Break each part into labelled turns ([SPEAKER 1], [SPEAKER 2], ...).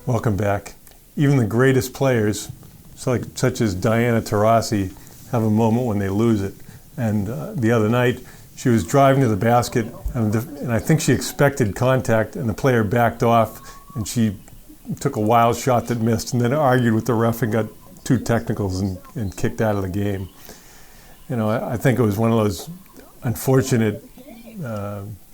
[SPEAKER 1] Welcome back. Even the greatest players, such as Diana Taurasi, have a moment when they lose it. And the other night, she was driving to the basket, and I think she expected contact, and the player backed off, and she took a wild shot that missed, and then argued with the ref and got 2 technicals and kicked out of the game. You know, I think it was one of those unfortunate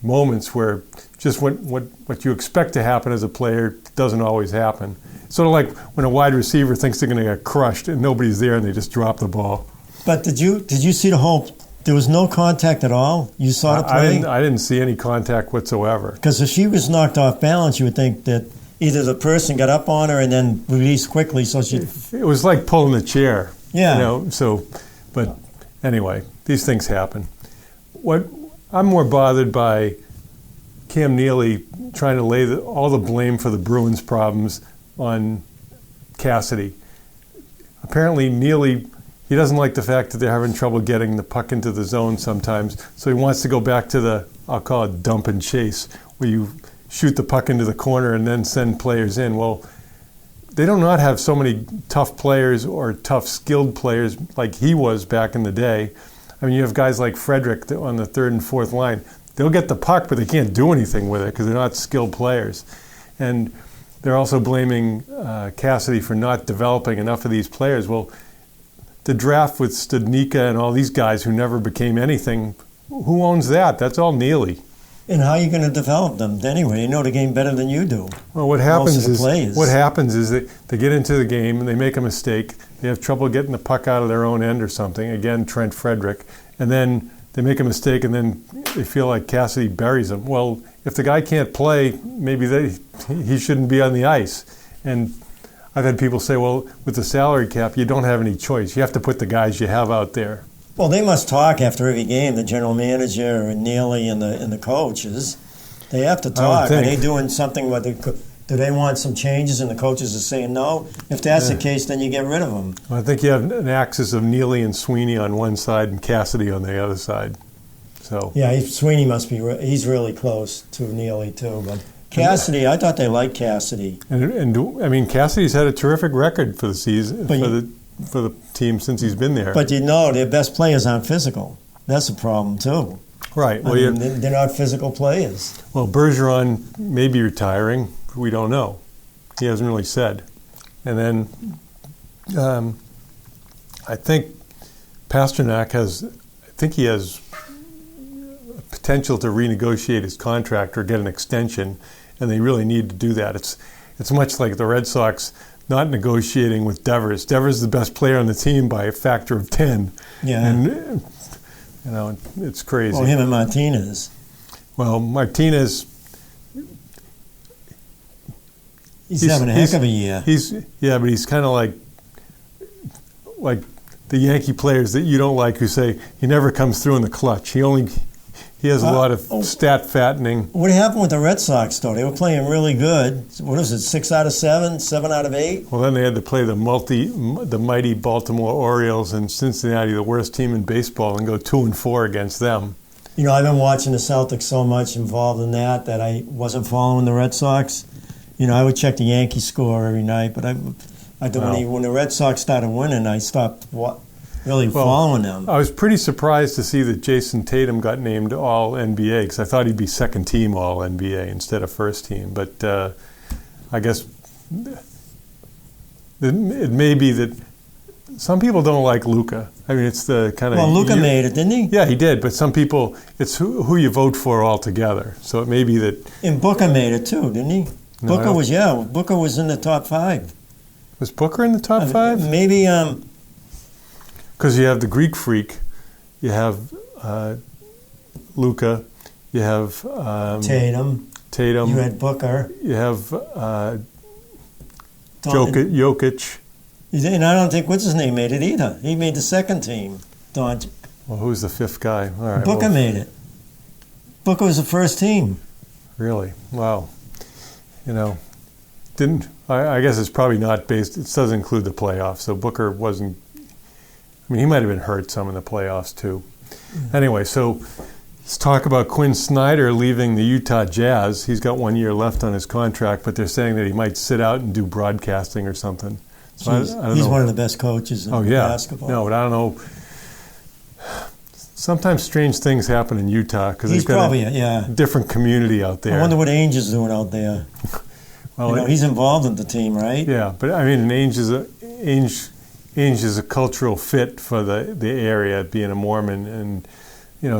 [SPEAKER 1] moments where just what you expect to happen as a player doesn't always happen. Sort of like when a wide receiver thinks they're going to get crushed and nobody's there and they just drop the ball.
[SPEAKER 2] But did you see the whole? There was no contact at all. You saw the play.
[SPEAKER 1] I didn't see any contact whatsoever.
[SPEAKER 2] Because if she was knocked off balance, you would think that either the person got up on her and then released quickly, so she.
[SPEAKER 1] It was like pulling the chair.
[SPEAKER 2] Yeah.
[SPEAKER 1] You know. So, but anyway, these things happen. What I'm more bothered by Cam Neely trying to lay all the blame for the Bruins' problems on Cassidy. Apparently, Neely, he doesn't like the fact that they're having trouble getting the puck into the zone sometimes, so he wants to go back to the, I'll call it dump and chase, where you shoot the puck into the corner and then send players in. Well, they do not have so many tough players or tough skilled players like he was back in the day. I mean, you have guys like Frederick on the 3rd and 4th line. They'll get the puck, but they can't do anything with it because they're not skilled players. And they're also blaming Cassidy for not developing enough of these players. Well, the draft with Studnicka and all these guys who never became anything, who owns that? That's all Neely.
[SPEAKER 2] And how are you going to develop them anyway? You know the game better than you do.
[SPEAKER 1] Well, what happens is that they get into the game and they make a mistake. They have trouble getting the puck out of their own end or something. Again, Trent Frederick. And then they make a mistake and then they feel like Cassidy buries them. Well, if the guy can't play, maybe he shouldn't be on the ice. And I've had people say, well, with the salary cap, you don't have any choice. You have to put the guys you have out there.
[SPEAKER 2] Well, they must talk after every game, the general manager and Neely and the coaches. They have to talk. Are they doing something where do they want some changes and the coaches are saying no? If that's the case, then you get rid of them.
[SPEAKER 1] Well, I think you have an axis of Neely and Sweeney on one side and Cassidy on the other side. So
[SPEAKER 2] yeah, Sweeney must be. He's really close to Neely too. But Cassidy, I thought they liked Cassidy.
[SPEAKER 1] And I mean, Cassidy's had a terrific record for the season for the team since he's been there.
[SPEAKER 2] But you know, their best players aren't physical. That's a problem too.
[SPEAKER 1] Right. Well,
[SPEAKER 2] they're not physical players.
[SPEAKER 1] Well, Bergeron may be retiring. We don't know. He hasn't really said. And then I think Pasternak has potential to renegotiate his contract or get an extension, and they really need to do that. It's much like the Red Sox not negotiating with Devers. Devers is the best player on the team by a factor of 10.
[SPEAKER 2] Yeah.
[SPEAKER 1] And, you know, it's crazy.
[SPEAKER 2] Well, him and Martinez.
[SPEAKER 1] Well, Martinez...
[SPEAKER 2] He's having a heck of a year.
[SPEAKER 1] But he's kind of like the Yankee players that you don't like who say he never comes through in the clutch. He has a lot of stat fattening.
[SPEAKER 2] What happened with the Red Sox, though? They were playing really good. What was it, 6 out of 7, 7 out of 8?
[SPEAKER 1] Well, then they had to play the mighty Baltimore Orioles and Cincinnati, the worst team in baseball, and go 2-4 against them.
[SPEAKER 2] You know, I've been watching the Celtics so much involved in that I wasn't following the Red Sox. You know, I would check the Yankee score every night, but when the Red Sox started winning, I stopped following them.
[SPEAKER 1] I was pretty surprised to see that Jason Tatum got named All-NBA because I thought he'd be second-team All-NBA instead of first-team. But I guess it may be that some people don't like Luka. I mean, it's the kind of...
[SPEAKER 2] Well, Luka made it, didn't he?
[SPEAKER 1] Yeah, he did. But some people, it's who you vote for altogether. So it may be that...
[SPEAKER 2] And Booker made it, too, didn't he?
[SPEAKER 1] No,
[SPEAKER 2] Booker was in the top 5.
[SPEAKER 1] Was Booker in the top 5?
[SPEAKER 2] Maybe...
[SPEAKER 1] Because you have the Greek Freak, you have Luka, you have
[SPEAKER 2] Tatum. You had Booker.
[SPEAKER 1] You have Jokic.
[SPEAKER 2] And I don't think what's his name made it either. He made the second team.
[SPEAKER 1] Well, who's the 5th guy? All right,
[SPEAKER 2] Booker made it. Booker was the first team.
[SPEAKER 1] Really? Wow. You know, I guess it's probably not based. It doesn't include the playoffs, so Booker wasn't. I mean, he might have been hurt some in the playoffs too. Anyway, so Let's talk about Quinn Snyder leaving the Utah Jazz. He's got 1 year left on his contract, but they're saying that he might sit out and do broadcasting or something. So I don't
[SPEAKER 2] he's
[SPEAKER 1] know.
[SPEAKER 2] one of the best coaches in basketball.
[SPEAKER 1] No, but I don't know. Sometimes strange things happen in Utah because they've got a different community out there.
[SPEAKER 2] I wonder what Ainge is doing out there. Well, he's involved in the team, right?
[SPEAKER 1] Yeah, but I mean, Ainge is a cultural fit for the area, being a Mormon, and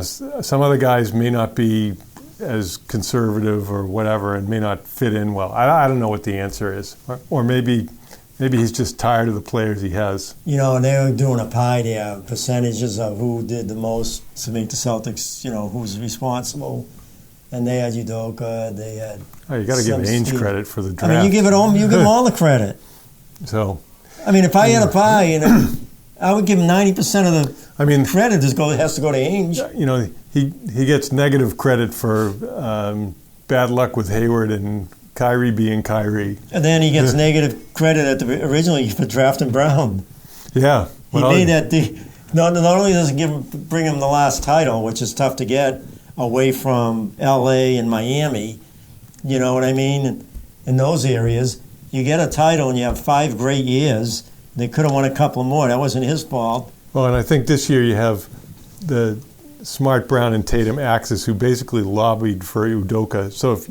[SPEAKER 1] some other guys may not be as conservative or whatever, and may not fit in well. I don't know what the answer is, or maybe he's just tired of the players he has.
[SPEAKER 2] And they were doing a pie there, percentages of who did the most to make the Celtics, who's responsible. And they had Udoka, they had...
[SPEAKER 1] Oh, you got to give Ainge credit for the draft.
[SPEAKER 2] I mean, you give them all the credit.
[SPEAKER 1] So...
[SPEAKER 2] I mean, if I had a pie, I would give him 90% of the credit has to go to Ainge.
[SPEAKER 1] He gets negative credit for bad luck with Hayward and Kyrie being Kyrie.
[SPEAKER 2] And then he gets negative credit originally for drafting Brown.
[SPEAKER 1] Yeah.
[SPEAKER 2] Well, he made that... Not only does it bring him the last title, which is tough to get away from L.A. and Miami, you know what I mean, in those areas... You get a title and you have 5 great years. They could have won a couple more. That wasn't his fault.
[SPEAKER 1] Well, and I think this year you have the Smart, Brown, and Tatum axis who basically lobbied for Udoka. So if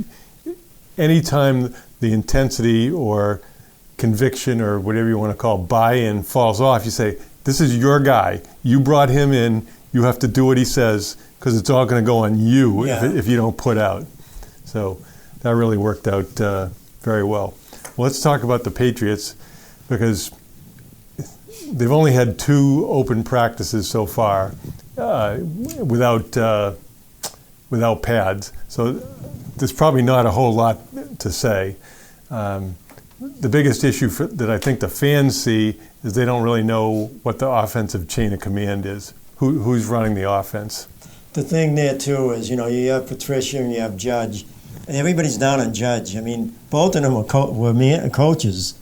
[SPEAKER 1] anytime the intensity or conviction or whatever you want to call buy-in falls off, you say, this is your guy. You brought him in. You have to do what he says because it's all going to go on you if you don't put out. So that really worked out very well. Well, let's talk about the Patriots because they've only had 2 open practices so far without pads. So there's probably not a whole lot to say. The biggest issue that I think the fans see is they don't really know what the offensive chain of command is. Who's running the offense?
[SPEAKER 2] The thing there, too, is, you have Patricia and you have Judge. Everybody's down on Judge. I mean, both of them were coaches.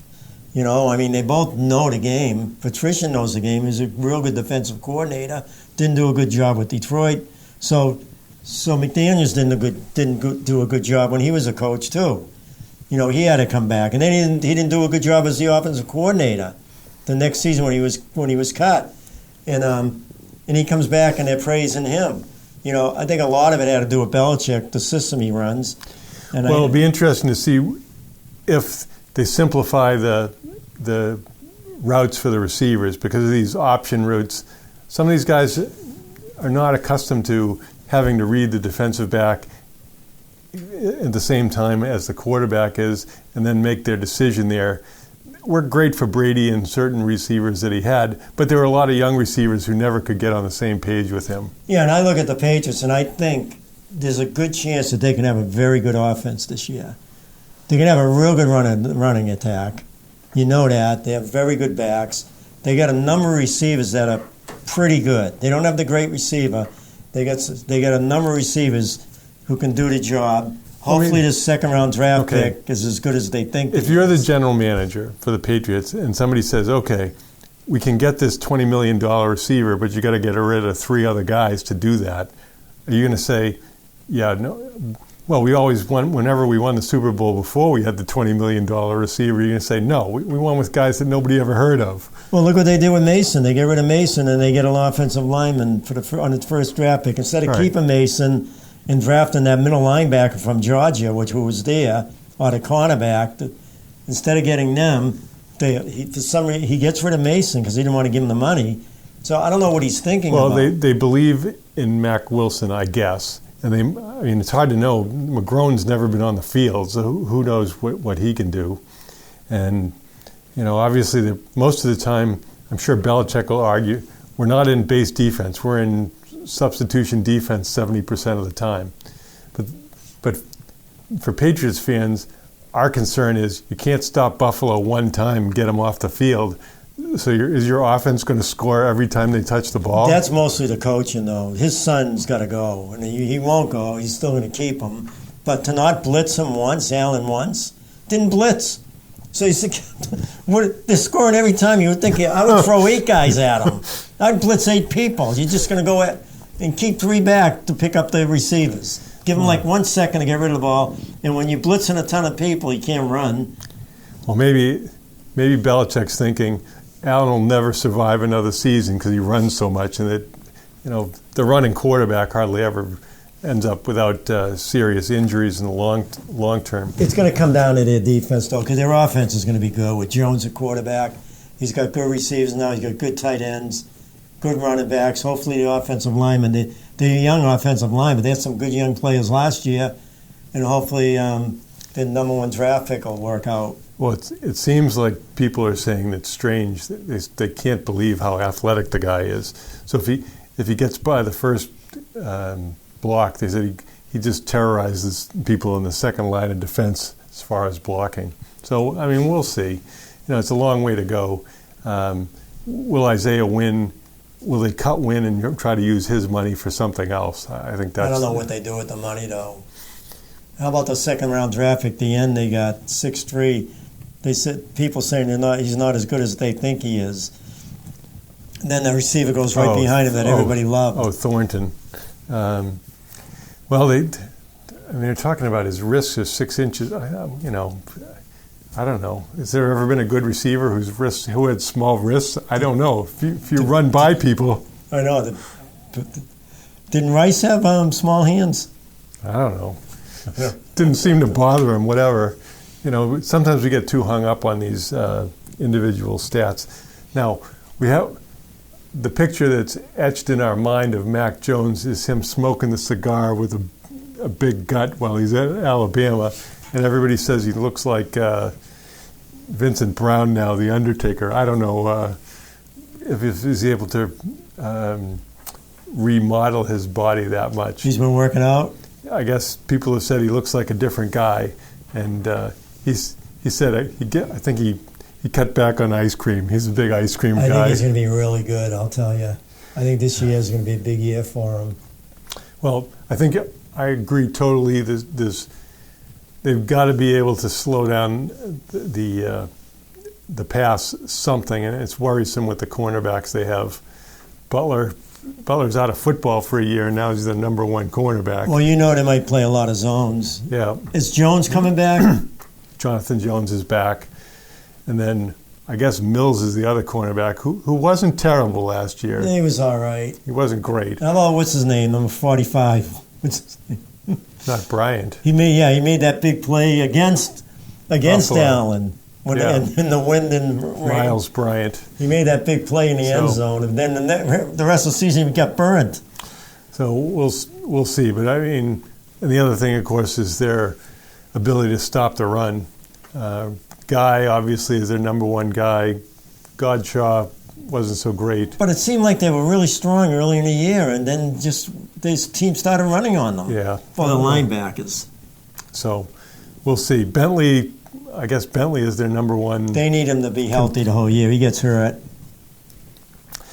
[SPEAKER 2] They both know the game. Patricia knows the game. He's a real good defensive coordinator. Didn't do a good job with Detroit. So McDaniels didn't do a good job when he was a coach too. He had to come back, and then he didn't do a good job as the offensive coordinator the next season when he was cut, and he comes back and they're praising him. I think a lot of it had to do with Belichick, the system he runs. And
[SPEAKER 1] it'll be interesting to see if they simplify the routes for the receivers because of these option routes. Some of these guys are not accustomed to having to read the defensive back at the same time as the quarterback is and then make their decision there. Worked great for Brady and certain receivers that he had, but there were a lot of young receivers who never could get on the same page with him.
[SPEAKER 2] Yeah, and I look at the Patriots, and I think there's a good chance that they can have a very good offense this year. They can have a real good running attack. You know that. They have very good backs. They got a number of receivers that are pretty good. They don't have the great receiver. They got a number of receivers who can do the job. Hopefully this second-round draft pick is as good as they think.
[SPEAKER 1] If you're the general manager for the Patriots and somebody says, okay, we can get this $20 million receiver, but you got to get rid of 3 other guys to do that, are you going to say, yeah, no? Well, we always won, whenever we won the Super Bowl before we had the $20 million receiver, you're going to say, no, we won with guys that nobody ever heard of.
[SPEAKER 2] Well, look what they did with Mason. They get rid of Mason and they get an offensive lineman on its first draft pick. Instead of keeping Mason and drafting that middle linebacker from Georgia, who was there, or the cornerback, instead of getting them, he gets rid of Mason because he didn't want to give him the money. So I don't know what he's thinking about.
[SPEAKER 1] Well, they believe in Mac Wilson, I guess. And it's hard to know. McGrone's never been on the field, so who knows what he can do. And, obviously, most of the time, I'm sure Belichick will argue, we're not in base defense. We're in substitution defense 70% of the time. But for Patriots fans, our concern is you can't stop Buffalo one time and get them off the field. So is your offense going to score every time they touch the ball?
[SPEAKER 2] That's mostly the coaching, though. His son's got to go, and he won't go. He's still going to keep him. But to not blitz him once, Allen once, didn't blitz. So they're scoring every time. You would think I would throw 8 guys at him. I'd blitz 8 people. You're just going to go at. and keep 3 back to pick up the receivers. Give them like 1 second to get rid of the ball, and when you're blitzing a ton of people, you can't run.
[SPEAKER 1] Well, maybe Belichick's thinking Allen will never survive another season because he runs so much, and that the running quarterback hardly ever ends up without serious injuries in the long term.
[SPEAKER 2] It's going to come down to their defense, though, because their offense is going to be good with Jones at quarterback. He's got good receivers now. He's got good tight ends, good running backs. Hopefully the offensive linemen, they're a young offensive line, but they had some good young players last year, and hopefully the number 1 draft pick will work out.
[SPEAKER 1] Well, it seems like people are saying it's strange. They can't believe how athletic the guy is. So if he gets by the first block, they said he just terrorizes people in the second line of defense as far as blocking. So, I mean, we'll see. It's a long way to go. Will Isaiah win? Will they cut Wynn and try to use his money for something else? I think that's...
[SPEAKER 2] I don't know what they do with the money, though. How about the second-round draft pick? At the end, they got 6'3". They said people saying he's not as good as they think he is. And then the receiver goes right behind him that everybody loved.
[SPEAKER 1] Oh, Thornton. Well, they're talking about his wrists are 6 inches. I don't know. Has there ever been a good receiver who had small wrists? I don't know. If you run by people.
[SPEAKER 2] I know. Didn't Rice have small hands?
[SPEAKER 1] I don't know. Didn't seem to bother him, whatever. Sometimes we get too hung up on these individual stats. Now, we have the picture that's etched in our mind of Mac Jones is him smoking the cigar with a big gut while he's at Alabama, and everybody says he looks like Vincent Brown now, the Undertaker. I don't know if he's able to remodel his body that much.
[SPEAKER 2] He's been working out?
[SPEAKER 1] I guess people have said he looks like a different guy, and he said I think he cut back on ice cream. He's a big ice cream guy.
[SPEAKER 2] I think he's going to be really good, I'll tell you. I think this year is going to be a big year for him.
[SPEAKER 1] Well, I think I agree totally. They've got to be able to slow down the pass something, and it's worrisome with the cornerbacks they have. Butler's out of football for a year, and now he's the number 1 cornerback.
[SPEAKER 2] Well, they might play a lot of zones.
[SPEAKER 1] Yeah.
[SPEAKER 2] Is Jones coming back?
[SPEAKER 1] Jonathan Jones is back. And then I guess Mills is the other cornerback who wasn't terrible last year.
[SPEAKER 2] He was all right.
[SPEAKER 1] He wasn't great.
[SPEAKER 2] How about, what's his name, number 45? What's his name?
[SPEAKER 1] Not Bryant.
[SPEAKER 2] He made that big play against
[SPEAKER 1] Buffalo.
[SPEAKER 2] Allen in the wind and rain.
[SPEAKER 1] Miles Bryant.
[SPEAKER 2] He made that big play in the end zone, and then the rest of the season he got burned.
[SPEAKER 1] So we'll see. But I mean, and the other thing, of course, is their ability to stop the run. Guy, obviously, is their number 1 guy. Godshaw wasn't so great.
[SPEAKER 2] But it seemed like they were really strong early in the year, and then just this team started running on them.
[SPEAKER 1] Yeah.
[SPEAKER 2] For the linebackers.
[SPEAKER 1] So we'll see. Bentley is their number 1.
[SPEAKER 2] They need him to be healthy the whole year. He gets hurt.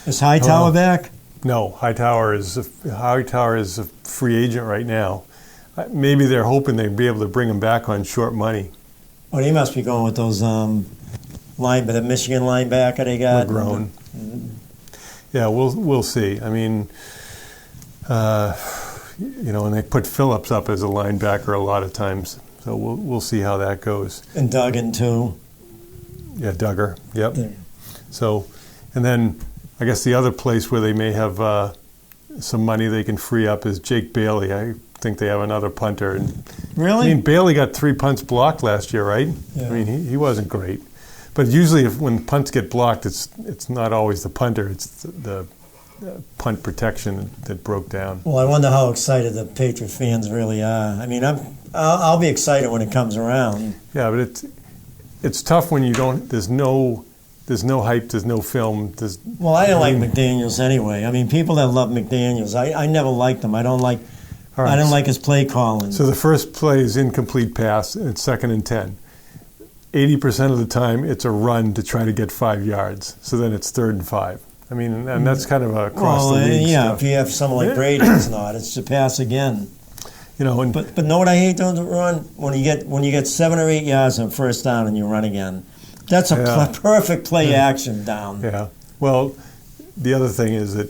[SPEAKER 2] Is Hightower back?
[SPEAKER 1] No, Hightower is a free agent right now. Maybe they're hoping they'd be able to bring him back on short money.
[SPEAKER 2] Well, he must be going with those the Michigan linebacker they got.
[SPEAKER 1] McGrone. Yeah, we'll see. I mean, and they put Phillips up as a linebacker a lot of times, so we'll see how that goes.
[SPEAKER 2] And Duggan too.
[SPEAKER 1] Yeah, Duggar. Yep.
[SPEAKER 2] Yeah.
[SPEAKER 1] So, and then I guess the other place where they may have some money they can free up is Jake Bailey. I think they have another punter. And
[SPEAKER 2] Really?
[SPEAKER 1] I mean, Bailey got 3 punts blocked last year, right?
[SPEAKER 2] Yeah.
[SPEAKER 1] I mean, he wasn't great. But usually when punts get blocked, it's not always the punter. It's the punt protection that broke down.
[SPEAKER 2] Well, I wonder how excited the Patriot fans really are. I mean, I'll be excited when it comes around.
[SPEAKER 1] Yeah, but it's tough when you don't. There's no hype. There's no film.
[SPEAKER 2] Well, I didn't like McDaniels anyway. I mean, people that love McDaniels, I never liked him. I didn't like his play calling.
[SPEAKER 1] So the first play is incomplete pass, and it's 2nd and 10. 80% of the time, it's a run to try to get 5 yards. So then it's 3rd and 5. I mean, and that's kind of across the league stuff.
[SPEAKER 2] If you have someone like Brady, it's not. It's to pass again. But know what I hate doing to run? When you get 7 or 8 yards on first down and you run again. That's a perfect play action down.
[SPEAKER 1] Yeah. Well, the other thing is that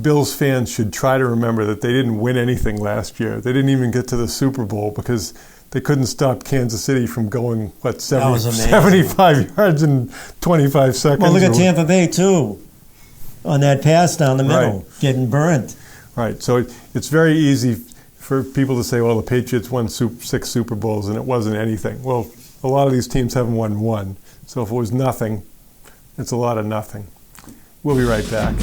[SPEAKER 1] Bills fans should try to remember that they didn't win anything last year. They didn't even get to the Super Bowl because they couldn't stop Kansas City from going, 75 yards in 25 seconds.
[SPEAKER 2] Well, look at Tampa Bay, too, on that pass down the middle, getting burnt.
[SPEAKER 1] Right. So it's very easy for people to say, well, the Patriots won 6 Super Bowls and it wasn't anything. Well, a lot of these teams haven't won one. So if it was nothing, it's a lot of nothing. We'll be right back.